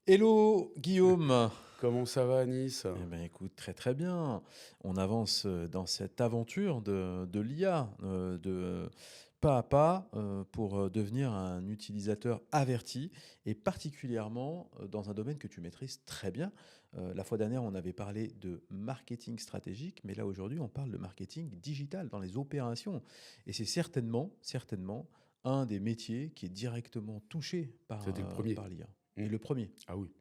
Hello Guillaume. Comment ça va à Nice? Eh ben écoute, très très bien. On avance dans cette aventure de l'IA, de pas à pas, pour devenir un utilisateur averti et particulièrement dans un domaine que tu maîtrises très bien. La fois dernière, on avait parlé de marketing stratégique, mais là aujourd'hui, on parle de marketing digital dans les opérations. Et c'est certainement un des métiers qui est directement touché C'était le premier. par l'IA. Mmh. Et le premier. Ah oui.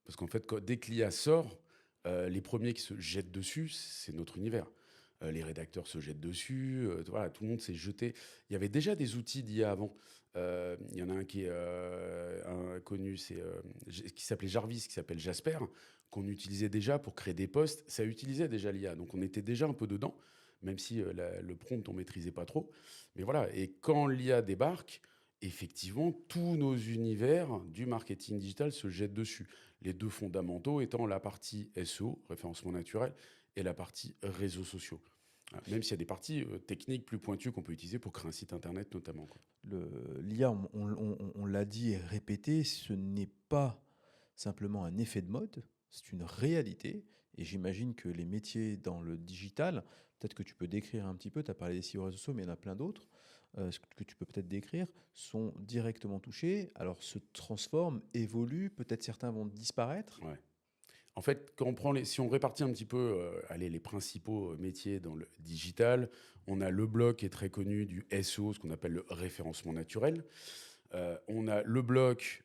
Parce qu'en fait, dès que l'IA sort, les premiers qui se jettent dessus, c'est notre univers. Les rédacteurs se jettent dessus, voilà, tout le monde s'est jeté. Il y avait déjà des outils d'IA avant. Il y en a un qui est connu, qui s'appelait Jarvis, qui s'appelle Jasper, qu'on utilisait déjà pour créer des posts. Ça utilisait déjà l'IA, donc on était déjà un peu dedans, même si le prompt, on maîtrisait pas trop. Mais voilà, et quand l'IA débarque, effectivement, tous nos univers du marketing digital se jettent dessus. Les deux fondamentaux étant la partie SEO, référencement naturel, et la partie réseaux sociaux. Même s'il y a des parties techniques plus pointues qu'on peut utiliser pour créer un site internet notamment, quoi. L'IA, on l'a dit et répété, ce n'est pas simplement un effet de mode, c'est une réalité. Et j'imagine que les métiers dans le digital, peut-être que tu peux décrire un petit peu, tu as parlé des SEO réseaux sociaux, mais il y en a plein d'autres, ce que tu peux peut-être décrire, sont directement touchés, alors se transforment, évoluent, peut-être certains vont disparaître. Ouais. En fait, si on répartit un petit peu allez, les principaux métiers dans le digital, on a le bloc qui est très connu du SEO, ce qu'on appelle le référencement naturel. On a le bloc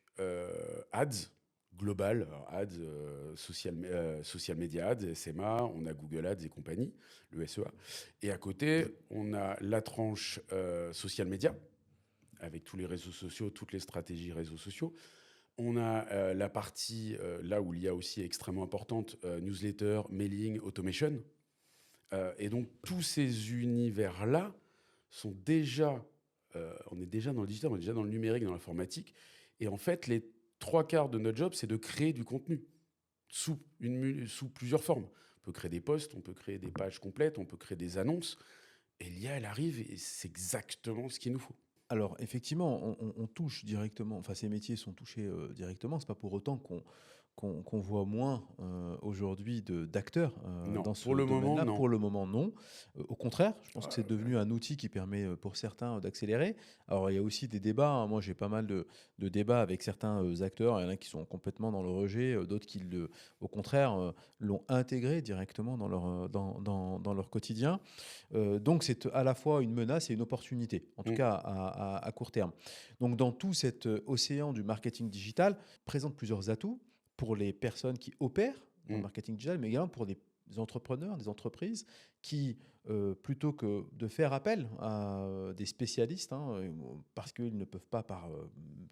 ads global, alors ads, social media ads, SMA, on a Google Ads et compagnie, le SEA. Et à côté, on a la tranche social media, avec tous les réseaux sociaux, toutes les stratégies réseaux sociaux. On a la partie, là où l'IA aussi est extrêmement importante, newsletter, mailing, automation. Et donc, tous ces univers-là sont déjà, on est déjà dans le digital, on est déjà dans le numérique, dans l'informatique. Et en fait, les trois quarts de notre job, c'est de créer du contenu sous plusieurs formes. On peut créer des posts, on peut créer des pages complètes, on peut créer des annonces. Et l'IA, elle arrive et c'est exactement ce qu'il nous faut. Alors effectivement, on touche directement, enfin ces métiers sont touchés directement, c'est pas pour autant qu'on voit moins aujourd'hui d'acteurs Non, dans pour ce le moment, domaine-là. non. Pour le moment, non. Au contraire, je pense que c'est Euh, devenu un outil qui permet pour certains d'accélérer. Alors il y a aussi des débats, hein. Moi j'ai pas mal de débats avec certains acteurs, il y en a qui sont complètement dans le rejet, d'autres qui, au contraire, l'ont intégré directement dans dans leur quotidien. Donc c'est à la fois une menace et une opportunité, en tout mm, cas à court terme. Donc dans tout cet océan du marketing digital, présente plusieurs atouts pour les personnes qui opèrent dans le mm. marketing digital, mais également pour des entrepreneurs, des entreprises qui, plutôt que de faire appel à des spécialistes, hein, parce qu'ils ne peuvent pas par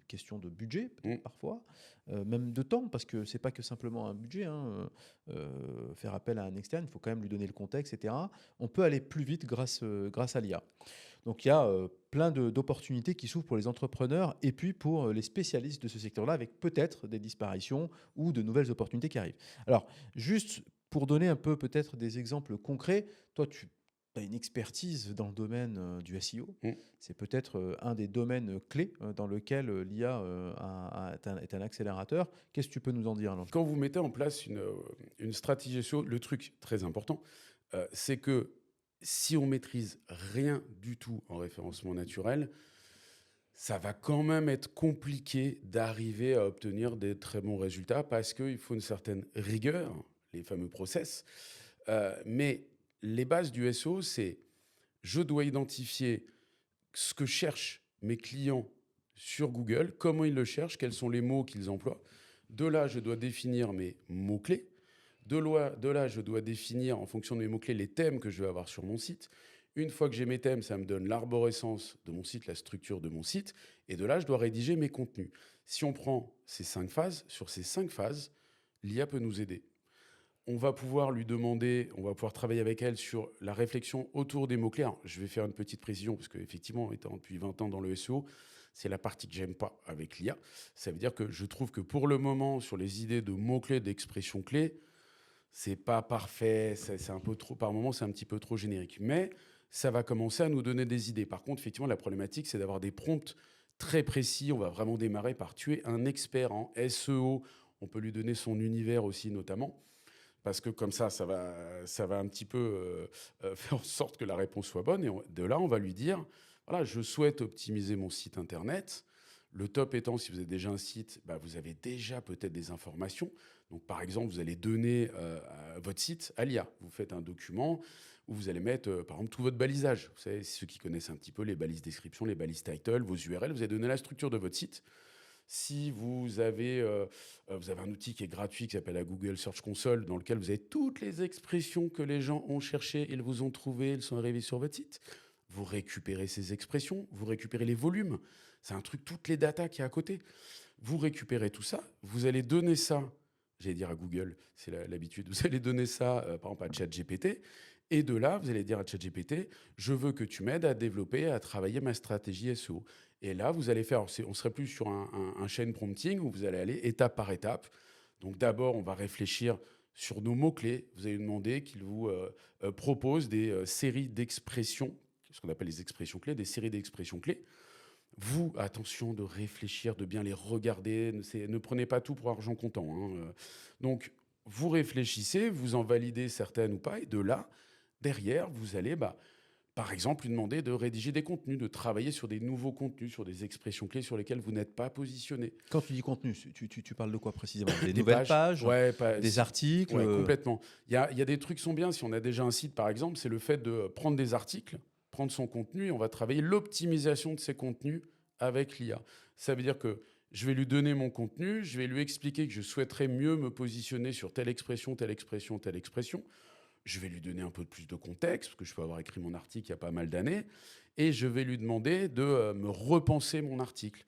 question de budget, peut-être Mm. parfois, même de temps, parce que c'est pas que simplement un budget, hein, faire appel à un externe, il faut quand même lui donner le contexte, etc. On peut aller plus vite grâce à l'IA. Donc il y a plein d'opportunités qui s'ouvrent pour les entrepreneurs et puis pour les spécialistes de ce secteur-là, avec peut-être des disparitions ou de nouvelles opportunités qui arrivent. Alors, juste pour donner un peu peut-être des exemples concrets, toi, tu as une expertise dans le domaine du SEO. Mm. C'est peut-être un des domaines clés dans lequel l'IA est un accélérateur. Qu'est-ce que tu peux nous en dire, là? Quand vous mettez en place une stratégie SEO, le truc très important, c'est que si on maîtrise rien du tout en référencement naturel, ça va quand même être compliqué d'arriver à obtenir des très bons résultats parce qu'il faut une certaine rigueur, les fameux process. Mais les bases du SEO, c'est je dois identifier ce que cherchent mes clients sur Google, comment ils le cherchent, quels sont les mots qu'ils emploient. De là, je dois définir mes mots-clés. De là, je dois définir en fonction de mes mots-clés les thèmes que je vais avoir sur mon site. Une fois que j'ai mes thèmes, ça me donne l'arborescence de mon site, la structure de mon site. Et de là, je dois rédiger mes contenus. Si on prend ces 5 phases, sur ces 5 phases, l'IA peut nous aider. On va pouvoir lui demander, on va pouvoir travailler avec elle sur la réflexion autour des mots-clés. Alors, je vais faire une petite précision, parce qu'effectivement, étant depuis 20 ans dans le SEO, c'est la partie que j'aime pas avec l'IA. Ça veut dire que je trouve que pour le moment, sur les idées de mots-clés, d'expressions clés, c'est pas parfait, c'est un peu trop, par moment, c'est un petit peu trop générique. Mais ça va commencer à nous donner des idées. Par contre, effectivement, la problématique, c'est d'avoir des prompts très précis. On va vraiment démarrer par tuer un expert en SEO. On peut lui donner son univers aussi, notamment. Parce que comme ça va un petit peu faire en sorte que la réponse soit bonne. Et de là, on va lui dire, voilà, je souhaite optimiser mon site internet. Le top étant, si vous avez déjà un site, bah, vous avez déjà peut-être des informations. Donc, par exemple, vous allez donner votre site à l'IA. Vous faites un document où vous allez mettre, par exemple, tout votre balisage. Vous savez, ceux qui connaissent un petit peu les balises description, les balises title, vos URL, vous allez donner la structure de votre site. Si vous avez un outil qui est gratuit qui s'appelle la Google Search Console, dans lequel vous avez toutes les expressions que les gens ont cherchées, ils vous ont trouvées, elles sont arrivées sur votre site. Vous récupérez ces expressions, vous récupérez les volumes. C'est un truc, toutes les datas qui est à côté. Vous récupérez tout ça, vous allez donner ça, j'allais dire à Google, c'est l'habitude, vous allez donner ça, par exemple, à ChatGPT. Et de là, vous allez dire à ChatGPT, je veux que tu m'aides à développer, à travailler ma stratégie SEO. Et là, vous allez faire, on serait plus sur un chain prompting où vous allez aller étape par étape. Donc d'abord, on va réfléchir sur nos mots-clés. Vous allez demander qu'il vous propose des séries d'expressions, ce qu'on appelle les expressions clés, des séries d'expressions clés. Vous, attention de réfléchir, de bien les regarder. Ne prenez pas tout pour argent comptant, hein. Donc, vous réfléchissez, vous en validez certaines ou pas. Et de là, derrière, vous allez... par exemple, lui demander de rédiger des contenus, de travailler sur des nouveaux contenus, sur des expressions clés sur lesquelles vous n'êtes pas positionné. Quand tu dis contenu, tu parles de quoi précisément? Des Des nouvelles pages, ouais, des articles ouais, complètement. Il y a des trucs qui sont bien. Si on a déjà un site, par exemple, c'est le fait de prendre des articles, prendre son contenu, et on va travailler l'optimisation de ces contenus avec l'IA. Ça veut dire que je vais lui donner mon contenu, je vais lui expliquer que je souhaiterais mieux me positionner sur telle expression, telle expression, telle expression. Je vais lui donner un peu plus de contexte, parce que je peux avoir écrit mon article il y a pas mal d'années, et je vais lui demander de me repenser mon article.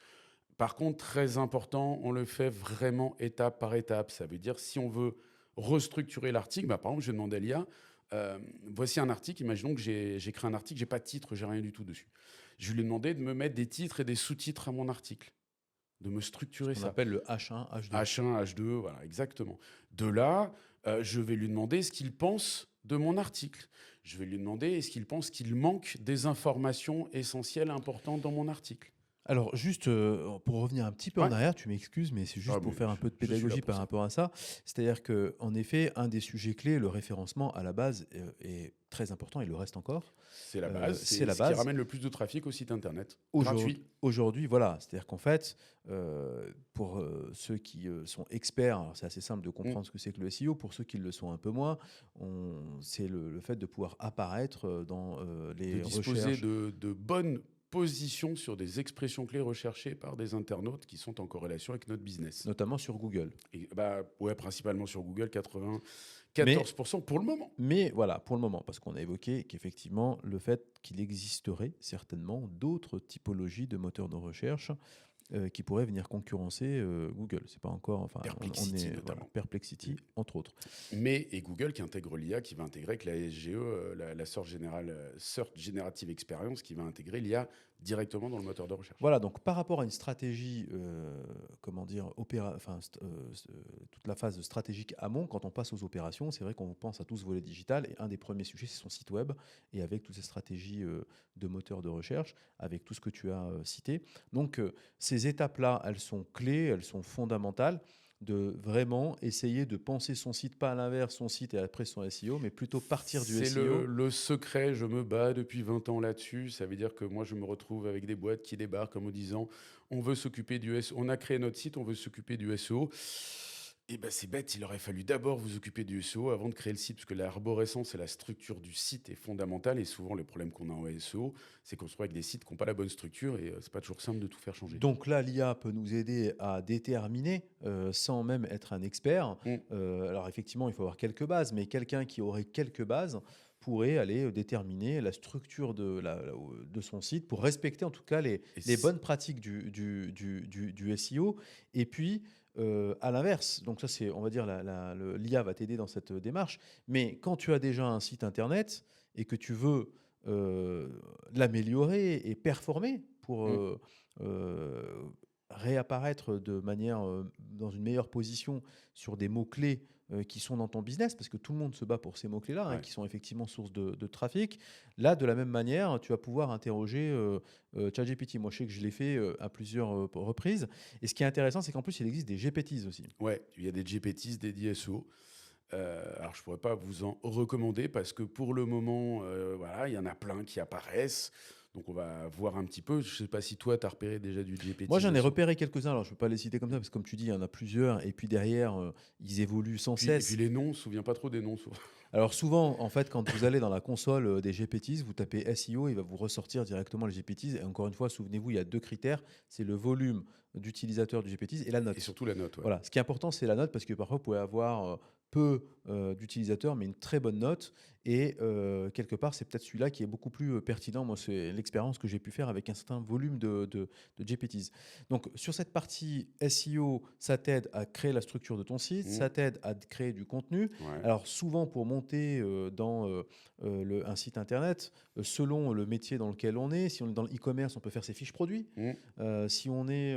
Par contre, très important, on le fait vraiment étape par étape. Ça veut dire, si on veut restructurer l'article, par exemple, je vais demander à l'IA, voici un article, imaginons que j'ai créé un article, j'ai pas de titre, j'ai rien du tout dessus. Je vais lui demander de me mettre des titres et des sous-titres à mon article, de me structurer qu'on ça. appelle le H1, H2. H1, H2, voilà, exactement. De là, je vais lui demander ce qu'il pense de mon article. Je vais lui demander est-ce qu'il pense qu'il manque des informations essentielles, importantes dans mon article. Alors, juste pour revenir un petit peu en Ouais. arrière, tu m'excuses, mais c'est juste Ah, pour mais faire un peu de je suis là pédagogie pour par ça. rapport à ça. C'est-à-dire qu'en effet, un des sujets clés, le référencement à la base, est très important et le reste encore. C'est la base, C'est c'est la ce qui base. ramène le plus de trafic au site internet. Aujourd'hui, Gratuit. aujourd'hui, voilà. C'est-à-dire qu'en fait, pour ceux qui sont experts, alors c'est assez simple de comprendre ce que c'est que le SEO. Pour ceux qui le sont un peu moins, c'est le fait de pouvoir apparaître dans De les disposer recherches. de bonnes positions sur des expressions clés recherchées par des internautes qui sont en corrélation avec notre business. Notamment sur Google. Et, ouais, principalement sur Google, 94% Mais, pour le moment. mais voilà, pour le moment, parce qu'on a évoqué qu'effectivement, le fait qu'il existerait certainement d'autres typologies de moteurs de recherche qui pourraient venir concurrencer Google. C'est pas encore, enfin, Perplexity, voilà, notamment. Perplexity, entre autres. Et Google qui intègre l'IA, qui va intégrer avec la SGE, la Search Generative Experience, qui va intégrer l'IA directement dans le moteur de recherche. Voilà, donc par rapport à une stratégie, comment dire, toute la phase stratégique amont, quand on passe aux opérations, c'est vrai qu'on pense à tout ce volet digital, et un des premiers sujets, c'est son site web, et avec toutes ces stratégies de moteur de recherche, avec tout ce que tu as cité. Donc ces étapes-là, elles sont clés, elles sont fondamentales, de vraiment essayer de penser son site, pas à l'inverse, son site et après son SEO, mais plutôt partir du C'est SEO. le secret, je me bats depuis 20 ans là-dessus. Ça veut dire que moi, je me retrouve avec des boîtes qui débarquent en me disant on veut s'occuper du SEO. On a créé notre site, on veut s'occuper du SEO. Et c'est bête, il aurait fallu d'abord vous occuper du SEO avant de créer le site, parce que l'arborescence et la structure du site est fondamentale. Et souvent, le problème qu'on a en SEO, c'est qu'on se retrouve avec des sites qui n'ont pas la bonne structure et c'est pas toujours simple de tout faire changer. Donc là, l'IA peut nous aider à déterminer, sans même être un expert. Alors effectivement, il faut avoir quelques bases, mais quelqu'un qui aurait quelques bases pourrait aller déterminer la structure de son site pour respecter en tout cas les bonnes pratiques du SEO. Et puis, à l'inverse, donc ça c'est, on va dire, l'IA va t'aider dans cette démarche, mais quand tu as déjà un site internet et que tu veux l'améliorer et performer pour réapparaître de manière, dans une meilleure position sur des mots-clés, qui sont dans ton business, parce que tout le monde se bat pour ces mots-clés-là, hein, Ouais. qui sont effectivement source de trafic. Là, de la même manière, tu vas pouvoir interroger, ChatGPT. Moi, je sais que je l'ai fait, à plusieurs, reprises, et ce qui est intéressant, c'est qu'en plus, il existe des GPTs aussi. Ouais, il y a des GPTs dédiés SEO. Alors je pourrais pas vous en recommander parce que pour le moment, voilà, il y en a plein qui apparaissent. Donc on va voir un petit peu. Je sais pas si toi, tu as repéré déjà du Moi, GPTs j'en ai SEO? repéré quelques-uns, alors je ne peux pas les citer comme ça, parce que comme tu dis, il y en a plusieurs, et puis derrière, ils évoluent sans Et puis cesse. les noms, on se souvient pas trop des noms souvent. Alors souvent, en fait, quand vous allez dans la console, des GPTs, vous tapez SEO, il va vous ressortir directement les GPTs, et encore une fois, souvenez-vous, il y a 2 critères, c'est le volume d'utilisateurs du GPTs et la Et note. surtout la note, ouais. Voilà, ce qui est important, c'est la note, parce que parfois, vous pouvez avoir, peu, d'utilisateurs, mais une très bonne note, et quelque part, c'est peut-être celui-là qui est beaucoup plus, pertinent. Moi, c'est l'expérience que j'ai pu faire avec un certain volume de GPTs. Donc sur cette partie SEO, ça t'aide à créer la structure de ton site, Mmh, ça t'aide à créer du contenu. ouais, Alors souvent, pour monter, dans, un site internet, selon le métier dans lequel on est, si on est dans le e-commerce, on peut faire ses fiches produits. mmh, Si on est,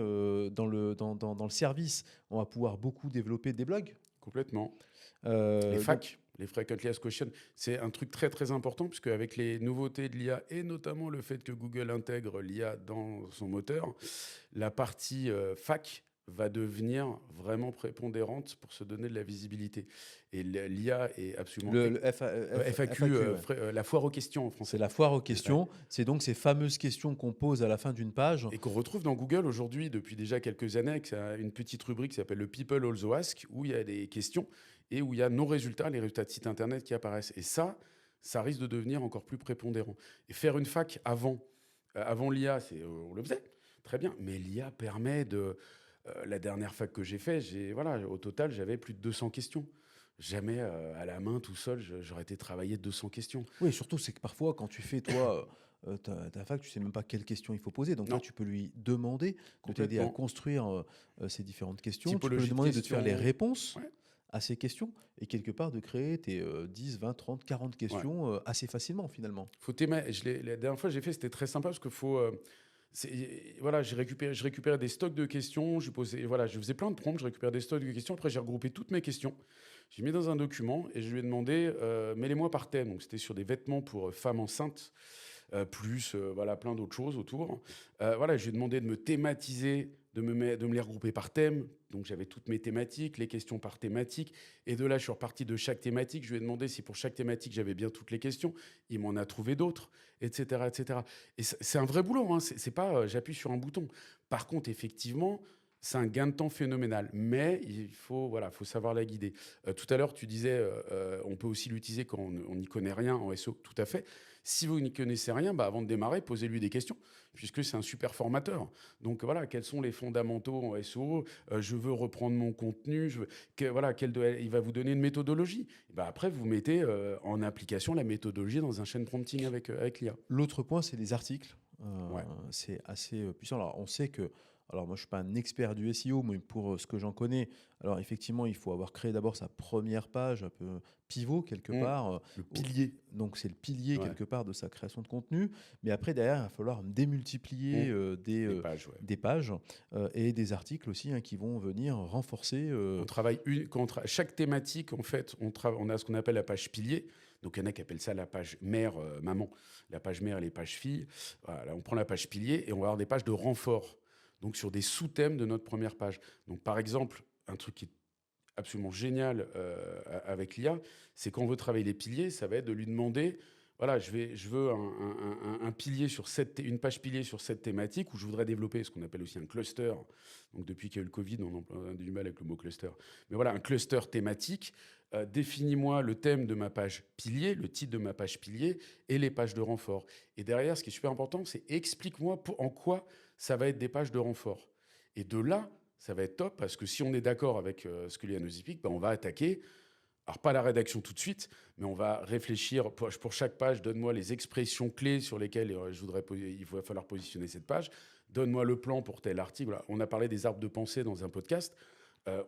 dans le service, on va pouvoir beaucoup développer des blogs. complètement. Les Donc FAQ, les Frequently Asked Questions, c'est un truc très très important puisque avec les nouveautés de l'IA et notamment le fait que Google intègre l'IA dans son moteur, la partie FAQ va devenir vraiment prépondérante pour se donner de la visibilité. Et l'IA est absolument le FAQ, FAQ, ouais. la foire aux questions en C'est français. la foire aux Ouais. questions. C'est donc ces fameuses questions qu'on pose à la fin d'une page. Et qu'on retrouve dans Google aujourd'hui depuis déjà quelques années, avec une petite rubrique qui s'appelle le People Also Ask, où il y a des questions et où il y a nos résultats, les résultats de sites internet qui apparaissent. Et ça risque de devenir encore plus prépondérant. Et faire une fac avant l'IA, on le faisait, très bien. Mais l'IA permet de... la dernière fac que j'ai fait, voilà, au total, j'avais plus de 200 questions. Jamais à la main, tout seul, j'aurais été travailler 200 questions. Oui, surtout, c'est que parfois, quand tu fais, toi, ta fac, tu sais même pas quelles questions il faut poser. Donc là, Non, tu peux lui demander de t'aider à complètement. construire, ces différentes questions. Tu peux lui Typologie de demander de te faire les questions. réponses Ouais, à ces questions, et quelque part de créer tes, 10, 20, 30, 40 ouais. questions, assez facilement, finalement. La dernière fois que j'ai fait, c'était très sympa parce que voilà, je récupérais des stocks de questions, voilà, je faisais plein de prompts, je récupérais des stocks de questions, après j'ai regroupé toutes mes questions, j'ai mis dans un document et je lui ai demandé, mets-les-moi par thème. Donc c'était sur des vêtements pour femmes enceintes, plus voilà, plein d'autres choses autour. Voilà, je lui ai demandé de me thématiser, de me les regrouper par thème. Donc j'avais toutes mes thématiques, les questions par thématique. Et de là, je suis reparti de chaque thématique. Je lui ai demandé si pour chaque thématique, j'avais bien toutes les questions. Il m'en a trouvé d'autres, etc. etc. Et c'est un vrai boulot. Hein. C'est pas j'appuie sur un bouton. Par contre, effectivement, c'est un gain de temps phénoménal. Mais il faut, voilà, faut savoir la guider. Tout à l'heure, tu disais, on peut aussi l'utiliser quand on n'y connaît rien en SEO. Tout à fait. Si vous n'y connaissez rien, bah, avant de démarrer, posez-lui des questions, puisque c'est un super formateur. Donc voilà, quels sont les fondamentaux en SEO? Je veux reprendre mon contenu, voilà, il va vous donner une méthodologie. Et bah, après, vous mettez en application la méthodologie dans un chaîne prompting avec l'IA. L'autre point, c'est les articles. Ouais. C'est assez, puissant. Alors, on sait que, alors moi, je suis pas un expert du SEO, mais pour, ce que j'en connais, alors effectivement, il faut avoir créé d'abord sa première page, un peu pivot quelque Mm. part, Le où pilier. donc c'est le pilier Ouais. quelque part de sa création de contenu. Mais après, derrière, il va falloir Mm. démultiplier, Les pages, ouais. des pages, et des articles aussi, hein, qui vont venir renforcer, On travaille chaque thématique, en fait, on a ce qu'on appelle la page pilier. Donc, il y en a qui appellent ça la page mère, maman, la page mère et les pages filles. Voilà, on prend la page pilier et on va avoir des pages de renfort. Donc, sur des sous-thèmes de notre première page. Donc, par exemple, un truc qui est absolument génial avec l'IA, c'est quand on veut travailler les piliers, ça va être de lui demander, voilà, je veux un pilier une page pilier sur cette thématique où je voudrais développer ce qu'on appelle aussi un cluster. Donc depuis qu'il y a eu le Covid, on a du mal avec le mot cluster. Mais voilà, un cluster thématique. Définis-moi le thème de ma page pilier, le titre de ma page pilier et les pages de renfort. Et derrière, ce qui est super important, c'est explique-moi en quoi ça va être des pages de renfort. Et de là, ça va être top parce que si on est d'accord avec ce que l'IA nous explique, ben on va attaquer. Alors, pas la rédaction tout de suite, mais on va réfléchir pour chaque page. Donne-moi les expressions clés sur lesquelles il va falloir positionner cette page. Donne-moi le plan pour tel article. Voilà. On a parlé des arbres de pensée dans un podcast.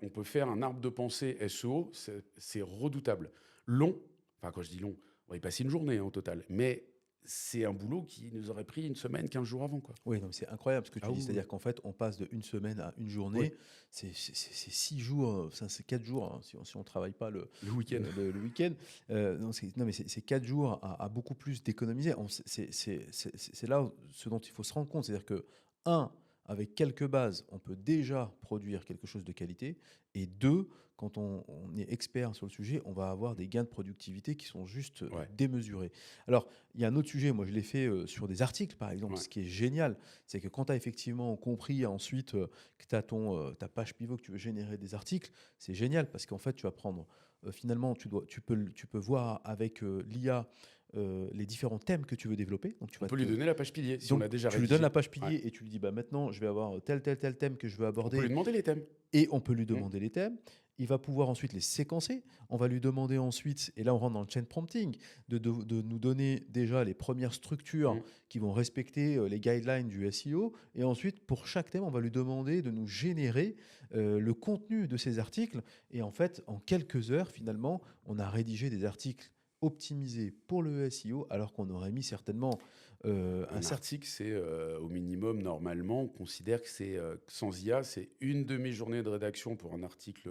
On peut faire un arbre de pensée SEO, c'est redoutable. Long, enfin, quand je dis long, on va y passer une journée, hein, au total. Mais c'est un boulot qui nous aurait pris une semaine, 15 jours avant, quoi. Oui, non, mais c'est incroyable ce que Ah tu dis. oui, oui. C'est-à-dire qu'en fait, on passe de une semaine à une Oui, journée. C'est 6 jours, ça, c'est 4 jours, hein, si on travaille pas le week-end. le week-end. Non, mais c'est 4 jours à beaucoup plus d'économiser. C'est là ce dont il faut se rendre compte. C'est-à-dire que, un, avec quelques bases, on peut déjà produire quelque chose de qualité. Et deux, quand on est expert sur le sujet, on va avoir des gains de productivité qui sont juste Ouais, démesurés. Alors, il y a un autre sujet, moi je l'ai fait sur des articles par exemple, ouais. ce qui est génial, c'est que quand tu as effectivement compris ensuite que tu as ta page pivot, que tu veux générer des articles, c'est génial parce qu'en fait tu vas prendre, finalement tu peux voir avec l'IA les différents thèmes que tu veux développer. On peut lui donner la page pilier si on Donc l'a déjà tu lui donnes la rédigé. page Ouais. pilier et tu lui dis bah maintenant je vais avoir tel thème que je veux On peut lui aborder demander les thèmes. et on peut lui Mm. demander les thèmes. Il va pouvoir ensuite les séquencer. On va lui demander ensuite, et là on rentre dans le chain prompting, de nous donner déjà les premières structures Mm. qui vont respecter les guidelines du SEO. Et ensuite, pour chaque thème, on va lui demander de nous générer le contenu de ces articles. Et en fait, en quelques heures, finalement, on a rédigé des articles optimisés pour le SEO, alors qu'on aurait mis certainement un Un certain... article, c'est au minimum, normalement, on considère que c'est, sans IA, c'est une demi-journée de rédaction pour un article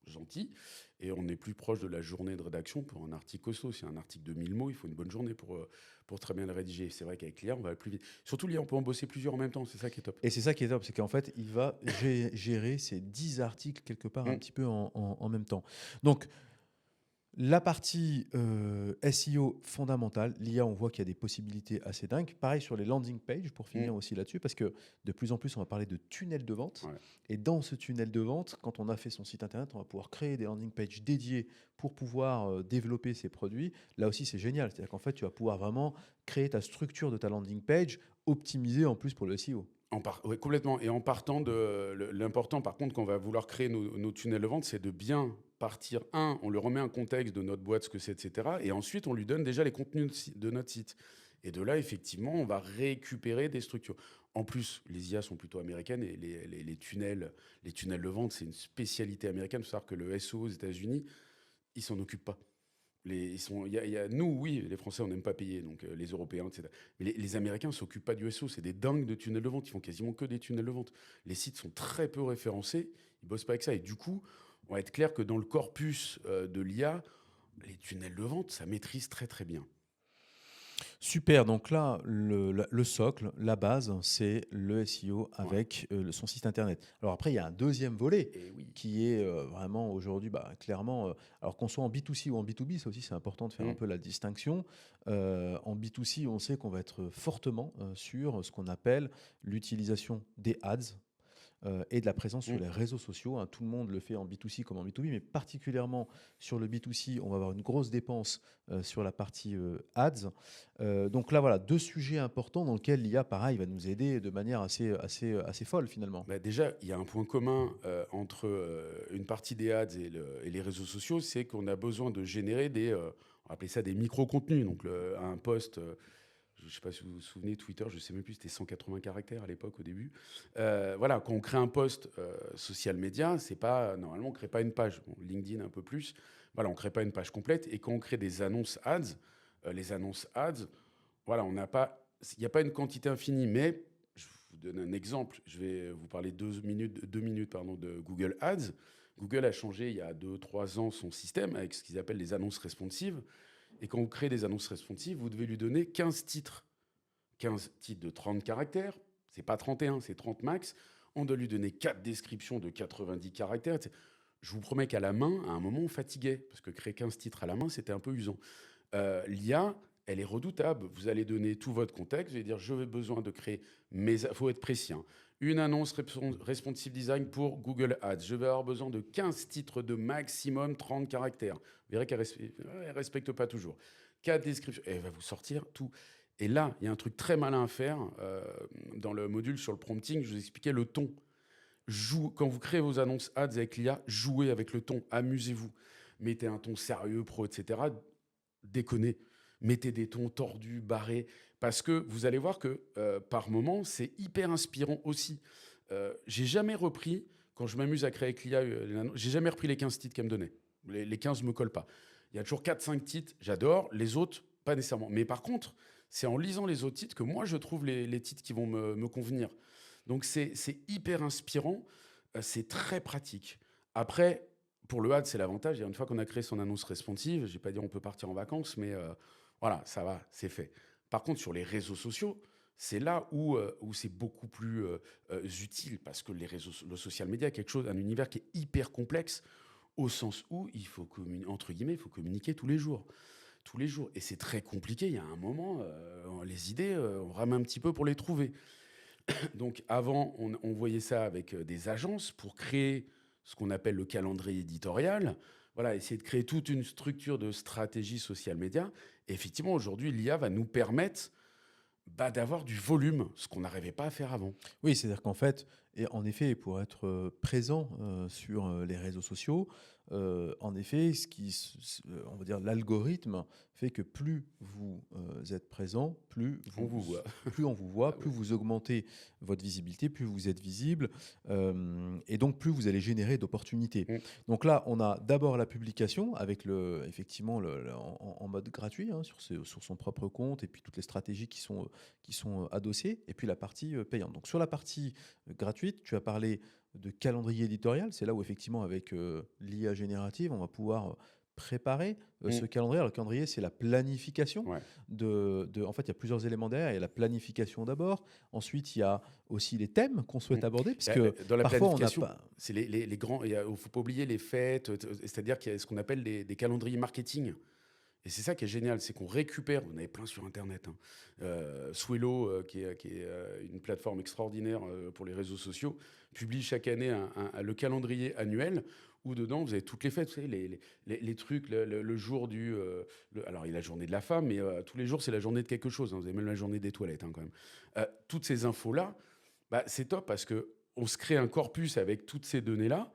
gentil, et on est plus proche de la journée de rédaction pour un article costaud. C'est un article de 1000 mots, il faut une bonne journée pour très bien le rédiger. C'est vrai qu'avec l'IA, on va plus vite. Surtout l'IA, on peut en bosser plusieurs en même temps, c'est ça qui est top. Et c'est ça qui est top, c'est qu'en fait, il va gérer ces 10 articles quelque part un Mm. petit peu en même temps. Donc, la partie SEO fondamentale, l'IA, on voit qu'il y a des possibilités assez dingues. Pareil sur les landing pages, pour Mm. finir aussi là-dessus, parce que de plus en plus, on va parler de tunnel de vente. Ouais. Et dans ce tunnel de vente, quand on a fait son site internet, on va pouvoir créer des landing pages dédiées pour pouvoir développer ses produits. Là aussi, c'est génial. C'est-à-dire qu'en fait, tu vas pouvoir vraiment créer ta structure de ta landing page, optimisée en plus pour le SEO. Ouais, complètement. Et en partant de. L'important, par contre, quand on va vouloir créer nos tunnels de vente, c'est de bien partir. Un, on lui remet un contexte de notre boîte, ce que c'est, etc. Et ensuite, on lui donne déjà les contenus de notre site. Et de là, effectivement, on va récupérer des structures. En plus, les IA sont plutôt américaines et les tunnels de vente, c'est une spécialité américaine. Il faut savoir que le SEO aux États-Unis, ils s'en occupent pas. Nous, oui, les Français, on n'aime pas payer, donc les Européens, etc. Mais les Américains ne s'occupent pas du SEO, c'est des dingues de tunnels de vente, ils font quasiment que des tunnels de vente. Les sites sont très peu référencés, ils bossent pas avec ça. Et du coup, on va être clair que dans le corpus de l'IA, les tunnels de vente, ça maîtrise très très bien. Super, donc là, le socle, la base, c'est le SEO Ouais. avec son site internet. Alors après, il y a un deuxième volet Et oui. qui est vraiment aujourd'hui, bah, clairement, alors qu'on soit en B2C ou en B2B, ça aussi c'est important de faire un Mm. peu la distinction. En B2C, on sait qu'on va être fortement sur ce qu'on appelle l'utilisation des ads, et de la présence sur Mm. les réseaux sociaux, hein. Tout le monde le fait en B2C comme en B2B, mais particulièrement sur le B2C, on va avoir une grosse dépense sur la partie ads. Donc là, voilà, deux sujets importants dans lesquels l'IA, pareil, va nous aider de manière assez folle finalement. Bah, déjà, il y a un point commun entre une partie des ads et les réseaux sociaux, c'est qu'on a besoin de générer on va appeler ça des micro-contenus. Donc un post, je ne sais pas si vous vous souvenez, Twitter, je ne sais même plus, c'était 180 caractères à l'époque au début. Voilà, quand on crée un post social média, c'est pas, normalement, on ne crée pas une page. Bon, LinkedIn un peu plus. Voilà, on ne crée pas une page complète. Et quand on crée des annonces ads, les annonces ads, voilà, il n'y a pas une quantité infinie, mais je vous donne un exemple. Je vais vous parler 2 minutes pardon, de Google Ads. Google a changé il y a 2-3 ans son système avec ce qu'ils appellent les annonces responsives. Et quand vous créez des annonces responsives, vous devez lui donner 15 titres. 15 titres de 30 caractères. C'est pas 31, c'est 30 max. On doit lui donner 4 descriptions de 90 caractères. Je vous promets qu'à la main, à un moment, on fatiguait. Parce que créer 15 titres à la main, c'était un peu usant. L'IA, elle est redoutable. Vous allez donner tout votre contexte. Vous allez dire, je vais besoin de créer il faut être précis, hein. Une annonce responsive design pour Google Ads. Je vais avoir besoin de 15 titres de maximum 30 caractères. Vous verrez qu'elle ne respecte pas toujours. 4 descriptions. Et elle va vous sortir tout. Et là, il y a un truc très malin à faire. Dans le module sur le prompting, je vous expliquais le ton. Quand vous créez vos annonces ads avec l'IA, jouez avec le ton. Amusez-vous. Mettez un ton sérieux, pro, etc. Déconnez. Mettez des tons tordus, barrés, parce que vous allez voir que par moment, c'est hyper inspirant aussi. J'ai jamais repris, quand je m'amuse à créer avec l'IA, j'ai jamais repris les 15 titres qu'elle me donnait. Les 15 ne me collent pas. Il y a toujours 4-5 titres, j'adore. Les autres, pas nécessairement. Mais par contre, c'est en lisant les autres titres que moi, je trouve les titres qui vont me convenir. Donc, c'est hyper inspirant, c'est très pratique. Après, pour le ad, c'est l'avantage. Une fois qu'on a créé son annonce responsive, je vais pas dire on peut partir en vacances, mais voilà, ça va, c'est fait. Par contre, sur les réseaux sociaux, c'est là où c'est beaucoup plus utile parce que le social media est quelque chose, un univers qui est hyper complexe au sens où il faut entre guillemets, il faut communiquer tous les jours. Tous les jours. Et c'est très compliqué. Il y a un moment, les idées, on rame un petit peu pour les trouver. Donc avant, on voyait ça avec des agences pour créer ce qu'on appelle le calendrier éditorial. Voilà, essayer de créer toute une structure de stratégie social média. Et effectivement, aujourd'hui, l'IA va nous permettre d'avoir du volume, ce qu'on n'arrivait pas à faire avant. Oui, c'est-à-dire qu'en fait, et en effet, pour être présent sur les réseaux sociaux, en effet, on va dire, l'algorithme fait que plus vous êtes présent, On vous voit. plus on vous voit, Ah plus oui. vous augmentez votre visibilité, plus vous êtes visible, et donc plus vous allez générer d'opportunités. Mm. Donc là, on a d'abord la publication avec effectivement en mode gratuit hein, sur son propre compte, et puis toutes les stratégies qui sont adossées, et puis la partie payante. Donc sur la partie gratuite, tu as parlé de calendrier éditorial. C'est là où effectivement avec l'IA générative, on va pouvoir préparer ce Mm. calendrier. Alors, le calendrier, c'est la planification. Ouais. En fait, il y a plusieurs éléments derrière. Il y a la planification d'abord. Ensuite, il y a aussi les thèmes qu'on Mm. souhaite aborder, parce que Dans la parfois, on n'a planification, pas... c'est les grands. Il ne faut pas oublier les fêtes, c'est-à-dire qu'il y a ce qu'on appelle des calendriers marketing. Et c'est ça qui est génial, c'est qu'on récupère, on avait plein sur Internet, hein. Swello, qui est une plateforme extraordinaire pour les réseaux sociaux, publie chaque année le calendrier annuel où dedans vous avez toutes les fêtes, vous savez, les trucs, le jour alors il y a la journée de la femme, mais tous les jours c'est la journée de quelque chose, hein. Vous avez même la journée des toilettes hein, quand même. Toutes ces infos-là, bah, c'est top parce qu'on se crée un corpus avec toutes ces données-là,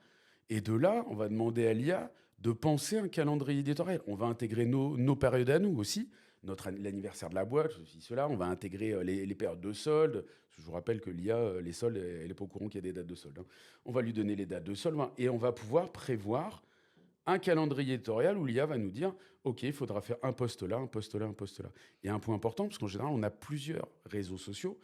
et de là, on va demander à l'IA de penser un calendrier éditorial. On va intégrer nos périodes à nous aussi, l'anniversaire de la boîte, ceci, cela. On va intégrer les périodes de soldes. Je vous rappelle que l'IA, les soldes, elle n'est pas au courant qu'il y a des dates de soldes, hein. On va lui donner les dates de soldes et on va pouvoir prévoir un calendrier éditorial où l'IA va nous dire OK, il faudra faire un poste là, un poste là, un poste là. Et un point important, parce qu'en général, on a plusieurs réseaux sociaux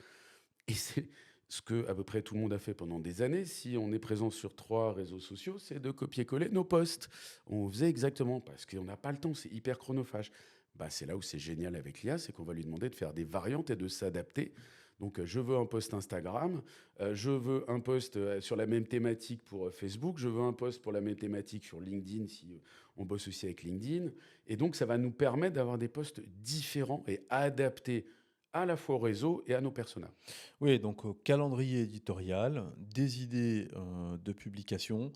et c'est ce que à peu près tout le monde a fait pendant des années. Si on est présent sur 3 réseaux sociaux, c'est de copier-coller nos posts. On faisait exactement parce qu'on n'a pas le temps, c'est hyper chronophage. Bah, c'est là où c'est génial avec l'IA, c'est qu'on va lui demander de faire des variantes et de s'adapter. Donc, je veux un post Instagram, je veux un post sur la même thématique pour Facebook, je veux un post pour la même thématique sur LinkedIn si on bosse aussi avec LinkedIn. Et donc, ça va nous permettre d'avoir des posts différents et adaptés à la fois au réseau et à nos personas. Oui, donc calendrier éditorial, des idées de publication,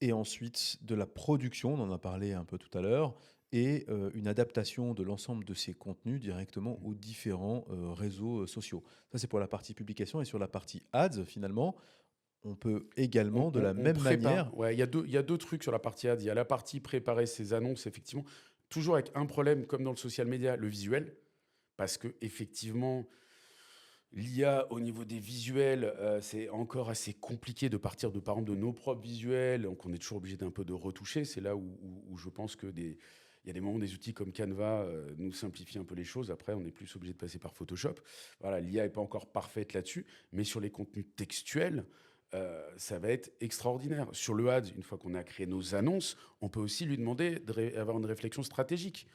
et ensuite de la production, on en a parlé un peu tout à l'heure, et une adaptation de l'ensemble de ces contenus directement aux différents réseaux sociaux. Ça, c'est pour la partie publication. Et sur la partie ads, finalement, on peut également, de la On même prépare. manière... Ouais, il y a deux trucs sur la partie ad. Il y a la partie préparer ses annonces, effectivement, toujours avec un problème comme dans le social media, le visuel, parce que effectivement, l'IA au niveau des visuels, c'est encore assez compliqué de partir de par exemple de nos propres visuels, donc on est toujours obligé d'un peu de retoucher. C'est là où je pense que il y a des moments où des outils comme Canva nous simplifient un peu les choses. Après, on est plus obligé de passer par Photoshop. Voilà, l'IA n'est pas encore parfaite là-dessus, mais sur les contenus textuels, ça va être extraordinaire. Sur le ad, une fois qu'on a créé nos annonces, on peut aussi lui demander d'avoir une réflexion stratégique.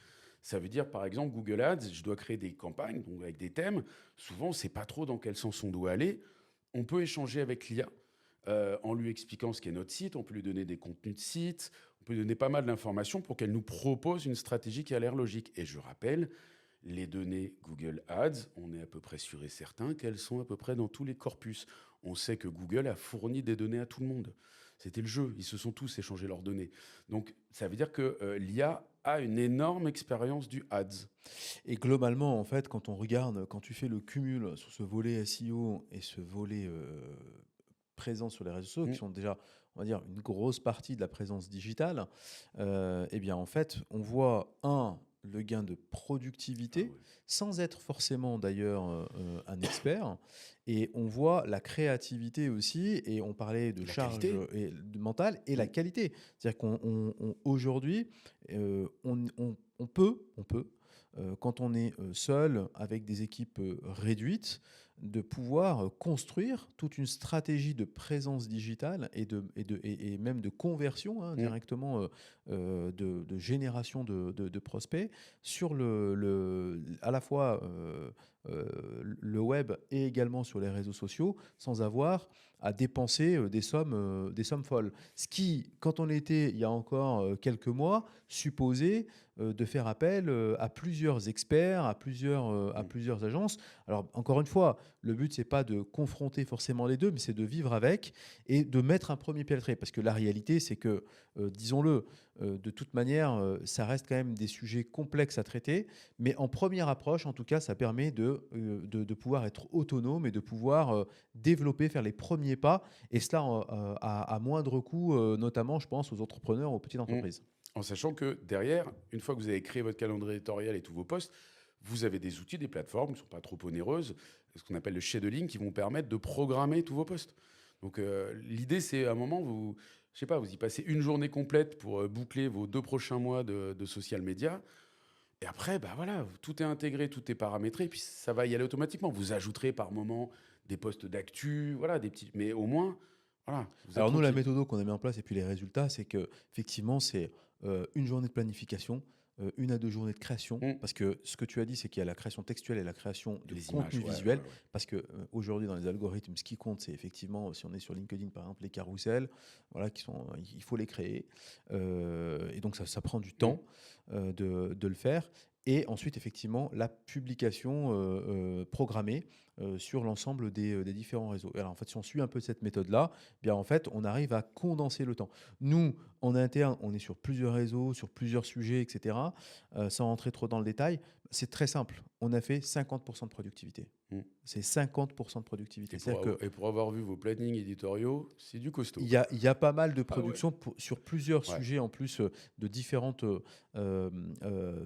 Ça veut dire, par exemple, Google Ads, je dois créer des campagnes donc avec des thèmes. Souvent, on ne sait pas trop dans quel sens on doit aller. On peut échanger avec l'IA en lui expliquant ce qu'est notre site. On peut lui donner des contenus de site. On peut lui donner pas mal d'informations pour qu'elle nous propose une stratégie qui a l'air logique. Et je rappelle, les données Google Ads, on est à peu près sûr et certain qu'elles sont à peu près dans tous les corpus. On sait que Google a fourni des données à tout le monde. C'était le jeu, ils se sont tous échangés leurs données. Donc ça veut dire que l'IA a une énorme expérience du ads. Et globalement, en fait, quand on regarde, quand tu fais le cumul sur ce volet SEO et ce volet présent sur les réseaux sociaux, qui Mm. sont déjà, on va dire, une grosse partie de la présence digitale, eh bien, en fait, on voit, le gain de Ah productivité, ouais. sans être forcément d'ailleurs un expert, et on voit la créativité aussi, et on parlait de La charge qualité. mentale et la Mm. qualité. C'est-à-dire qu'aujourd'hui, on peut quand on est seul, avec des équipes réduites, de pouvoir construire toute une stratégie de présence digitale et même de conversion, hein, Mmh. directement, de génération de prospects sur à la fois le web et également sur les réseaux sociaux, sans avoir à dépenser des sommes folles. Ce qui, quand on était il y a encore quelques mois, supposait de faire appel à plusieurs experts, à Mmh. plusieurs agences. Alors, encore une fois, le but, c'est pas de confronter forcément les deux, mais c'est de vivre avec et de mettre un premier pied à l'étrier. Parce que la réalité, c'est que, disons-le, de toute manière, ça reste quand même des sujets complexes à traiter. Mais en première approche, en tout cas, ça permet de pouvoir être autonome et de pouvoir développer, faire les premiers pas. Et cela à moindre coût, notamment, je pense, aux entrepreneurs, aux petites Mmh. entreprises. En sachant que derrière, une fois que vous avez créé votre calendrier éditorial et tous vos posts, vous avez des outils, des plateformes qui ne sont pas trop onéreuses, ce qu'on appelle le scheduling, qui vont permettre de programmer tous vos posts. Donc l'idée, c'est à un moment, je sais pas, vous y passez une journée complète pour boucler vos 2 prochains mois de social media. Et après, bah voilà, tout est intégré, tout est paramétré, et puis ça va y aller automatiquement. Vous ajouterez par moment des posts d'actu, voilà, des petits. Mais au moins, voilà, vous êtes Alors nous, la tranquille. méthode qu'on a mis en place et puis les résultats, c'est que effectivement, c'est une journée de planification, 1 à 2 journées de création. Mm. Parce que ce que tu as dit, c'est qu'il y a la création textuelle et la création de Les contenu images, ouais, visuel. ouais, ouais. Parce que aujourd'hui, dans les algorithmes, ce qui compte, c'est effectivement, si on est sur LinkedIn, par exemple, les carousels, voilà, il faut les créer. Et donc ça prend du Mm. temps de le faire. Et ensuite, effectivement, la publication programmée sur l'ensemble des différents réseaux. Et alors, en fait, si on suit un peu cette méthode-là, bien, en fait, on arrive à condenser le temps. Nous, en interne, on est sur plusieurs réseaux, sur plusieurs sujets, etc. Sans rentrer trop dans le détail, c'est très simple. On a fait 50% de productivité. Mm. C'est 50% de productivité. C'est-à-dire que Et pour avoir vu vos plannings éditoriaux, c'est du il costaud. y a, il y a pas mal de Ah ouais, productions sur plusieurs ouais. sujets en plus de différentes,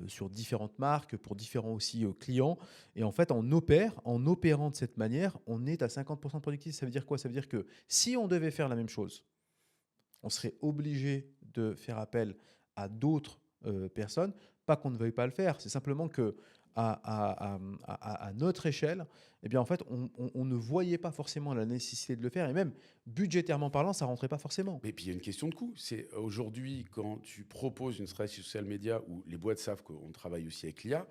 sur différentes marques, pour différents aussi clients. Et en fait, en opérant de cette manière, on est à 50% de productivité. Ça veut dire quoi? Ça veut dire que si on devait faire la même chose, on serait obligé de faire appel à d'autres personnes. Pas qu'on ne veuille pas le faire, c'est simplement que à notre échelle, eh bien, en fait, on ne voyait pas forcément la nécessité de le faire. Et même budgétairement parlant, ça rentrait pas forcément. Mais puis il y a une question de coût. C'est aujourd'hui, quand tu proposes une stratégie social média où les boîtes savent qu'on travaille aussi avec l'IA,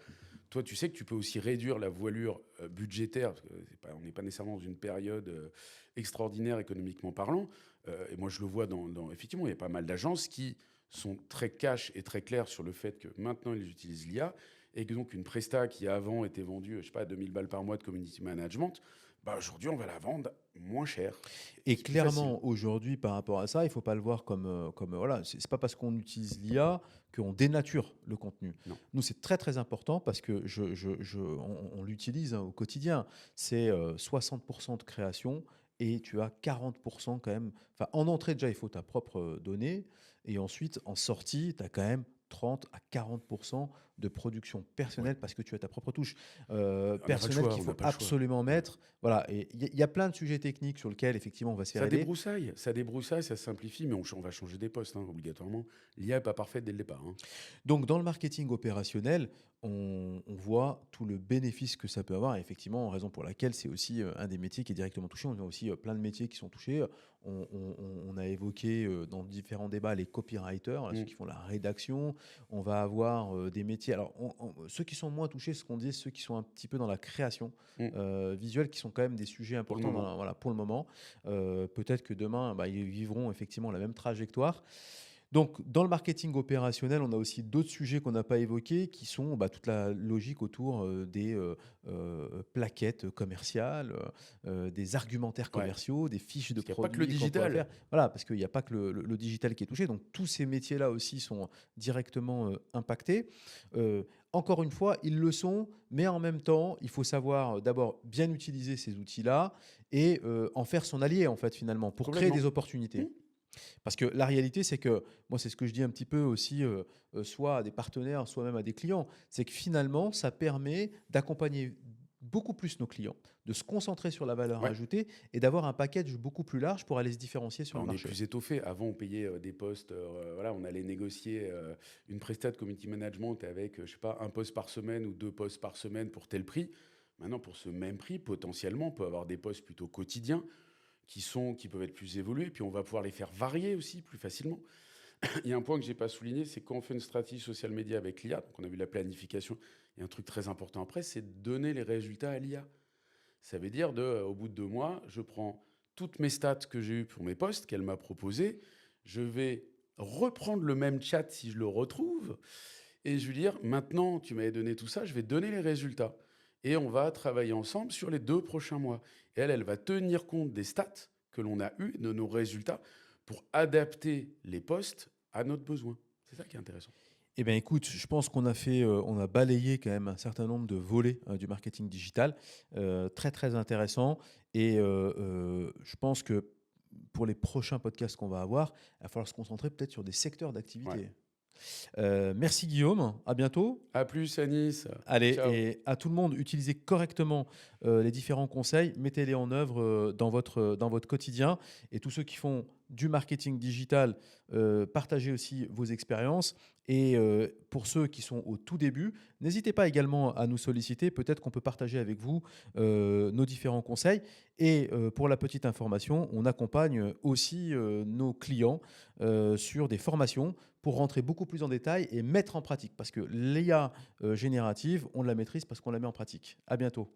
toi, tu sais que tu peux aussi réduire la voilure budgétaire, parce que on n'est pas nécessairement dans une période extraordinaire économiquement parlant. Et moi, je le vois effectivement, il y a pas mal d'agences qui sont très cash et très claires sur le fait que maintenant, ils utilisent l'IA et que donc une presta qui avant était vendue, je sais pas, à 2000 balles par mois de community management, bah aujourd'hui, on va la vendre moins cher. Et C'est plus facile. clairement, aujourd'hui, par rapport à ça, il ne faut pas le voir comme voilà, c'est pas parce qu'on utilise l'IA qu'on dénature le contenu. Non. Nous, c'est très très important parce que on l'utilise hein, au quotidien. C'est 60% de création et tu as 40% quand même. Enfin, en entrée, déjà, il faut ta propre donnée. Et ensuite, en sortie, tu as quand même 30 à 40% de production Ouais. personnelle parce que tu as ta propre touche On n'a pas le personnelle choix, qu'il on n'a faut pas le choix. absolument Ouais. mettre. Voilà, et il y a plein de sujets techniques sur lesquels effectivement on va se faire aider. Ça débroussaille, ça simplifie, mais on va changer des postes, hein, obligatoirement. L'IA n'est pas parfaite dès le départ, hein. Donc dans le marketing opérationnel, on voit tout le bénéfice que ça peut avoir, et effectivement, raison pour laquelle c'est aussi un des métiers qui est directement touché. On a aussi plein de métiers qui sont touchés. On a évoqué dans différents débats les copywriters, ceux Mm. qui font la rédaction. On va avoir des métiers. Alors, ceux qui sont moins touchés, ce qu'on dit, ceux qui sont un petit peu dans la création Mm. visuelle, qui sont quand même des sujets Pour le importants moment. voilà, pour le moment. Peut-être que demain, bah, ils vivront effectivement la même trajectoire. Donc, dans le marketing opérationnel, on a aussi d'autres sujets qu'on n'a pas évoqués, qui sont bah, toute la logique autour des plaquettes commerciales, des argumentaires Ouais. commerciaux, des fiches de Parce qu'il n'y a pas que le produits qu'on pourrait faire. digital. Voilà, parce qu'il n'y a pas que le digital qui est touché. Donc, tous ces métiers-là aussi sont directement impactés. Encore une fois, ils le sont, mais en même temps, il faut savoir d'abord bien utiliser ces outils-là et en faire son allié, en fait, finalement, pour créer des Complètement. Mm. opportunités. Parce que la réalité, c'est que moi, c'est ce que je dis un petit peu aussi, soit à des partenaires, soit même à des clients, c'est que finalement, ça permet d'accompagner beaucoup plus nos clients, de se concentrer sur la valeur Ouais. ajoutée et d'avoir un package beaucoup plus large pour aller se différencier sur Bah, le on est marché. plus étoffé. Avant, on payait des postes, voilà, on allait négocier une prestat de community management avec, je sais pas, un poste par semaine ou deux postes par semaine pour tel prix. Maintenant, pour ce même prix, potentiellement, on peut avoir des postes plutôt quotidiens qui peuvent être plus évolués, puis on va pouvoir les faire varier aussi plus facilement. Il y a un point que j'ai pas souligné, c'est quand on fait une stratégie social media avec l'IA, donc on a vu la planification, il y a un truc très important après, c'est de donner les résultats à l'IA. Ça veut dire, au bout de 2 mois, je prends toutes mes stats que j'ai eues pour mes posts qu'elle m'a proposées, je vais reprendre le même chat si je le retrouve, et je vais lui dire, maintenant, tu m'avais donné tout ça, je vais donner les résultats. Et on va travailler ensemble sur les 2 prochains mois. Et elle va tenir compte des stats que l'on a eues, de nos résultats, pour adapter les posts à notre besoin. C'est ça qui est intéressant. Eh bien, écoute, je pense qu'on a fait, on a balayé quand même un certain nombre de volets du marketing digital, très très intéressant. Et je pense que pour les prochains podcasts qu'on va avoir, il va falloir se concentrer peut-être sur des secteurs Ouais. d'activité. Merci Guillaume, à bientôt. À plus, Anis. Allez, Ciao. et à tout le monde, utilisez correctement les différents conseils, mettez-les en œuvre dans votre quotidien. Et tous ceux qui font du marketing digital, partagez aussi vos expériences. Et pour ceux qui sont au tout début, n'hésitez pas également à nous solliciter. Peut-être qu'on peut partager avec vous nos différents conseils. Et pour la petite information, on accompagne aussi nos clients sur des formations pour rentrer beaucoup plus en détail et mettre en pratique. Parce que l'IA générative, on la maîtrise parce qu'on la met en pratique. À bientôt.